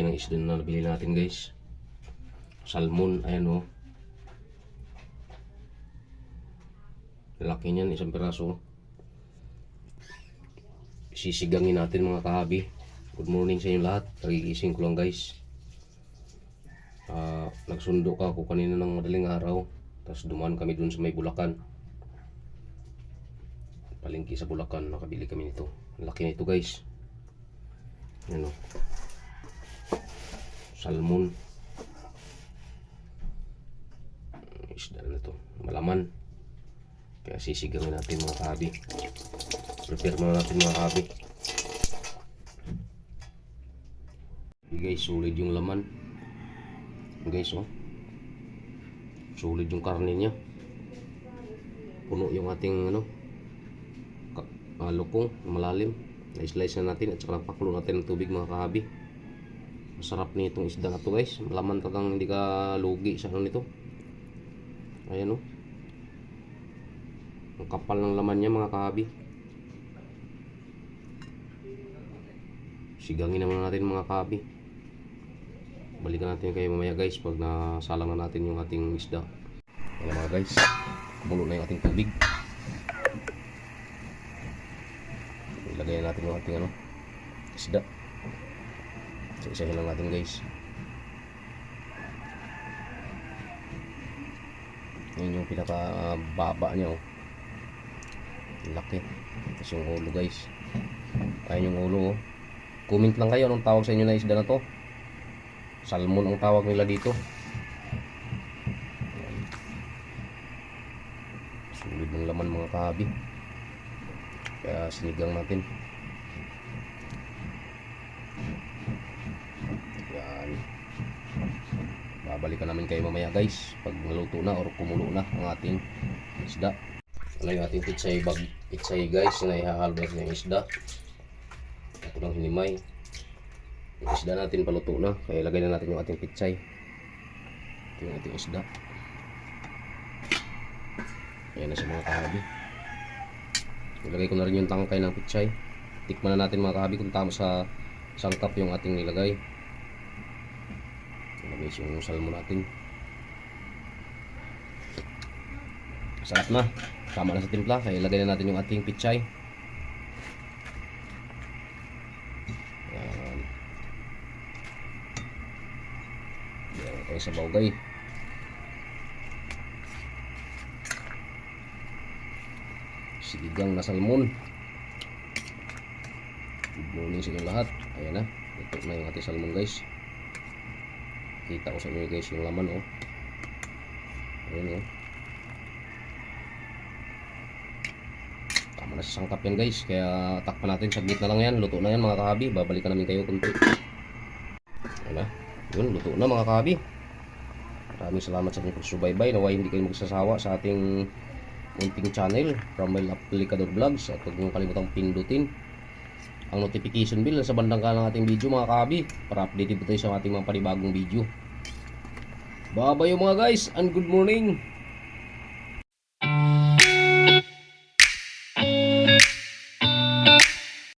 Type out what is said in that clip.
laki ng isda na nabili natin guys. Salmon, ayan o. Laki niyan, isang piraso. Sisigangin natin mga kahabi. Good morning sa inyo lahat. Nagigising ko lang guys. Nagsundo ka ako kanina ng madaling araw. Tapos dumaan kami dun sa may Bulacan. Palengke sa Bulacan, nakabili kami nito. Laki nito guys. Ano? Salmon. Isda na to. Malaman. Kaya sisigangin natin mga kahabi. Prepare muna natin mga kahabi. Guys, solid yung laman. Guys, oh. Solid yung karne niya. Puno yung ating lukong malalim. Na-slice na natin at saka pakulo natin ng tubig mga kahabi. Masarap nitong isda na to guys. Malaman talagang hindi ka lugi sa nito. Ayan, oh. Ang kapal ng laman niya mga kahabi. Sigangin naman natin mga kahabi. Balikan natin kayo mamaya guys pag nasalang na natin yung ating isda. Ayan mga guys, kumulo na yung ating tubig. Ilagay natin yung ating isda. So isahin lang natin guys. Yan yung pinaka baba niya, oh. Laki. Tapos yung ulo guys. Ayan yung ulo, oh. Comment lang kayo anong tawag sa inyo na isda na to. Salmon ang tawag nila dito. Sulit ng laman mga kahabi. Kaya sinigang natin. Yan. Babalikan namin kayo mamaya guys pag naluto na or kumulo na ang ating isda. Ano yung ating pitsay guys na ihahalo natin yung isda. Ito lang hinimay. Yung isda natin paluto na, kaya ilagay na natin yung ating pitsay. Ito yung ating isda. Ayan na sa mga kahabi. Ilagay ko na rin yung tangkay ng pitsay. Tikman na natin mga kahabi kung tama sa sangkap yung ating nilagay. Ilagay yung salmon natin. Sarap na. Tama na sa timpla, kaya ilagay na natin yung ating pitsay. Sa bawgay. Sinigang na salmon. Good morning sa inyo lahat. Ayan na. Ito na yung ating salmon guys. Kita ko sa inyo guys yung laman, oh. Ayan, oh. Tama na sa sangkap yan guys. Kaya takpan natin. Saglit na lang yan. Luto na yan mga kahabi. Babalikan namin kayo kunti. Ayan na. Yun, luto na mga kahabi. Maraming salamat sa inyong pagsubaybay. Naway hindi kayo magsasawa sa ating munting channel from my Aplicador Vlogs. At huwag nyo kalimutang pindutin ang notification bell sa bandang kanan ng ating video mga kahabi para updated po tayo sa ating mga panibagong video. Bye bye mga guys and good morning.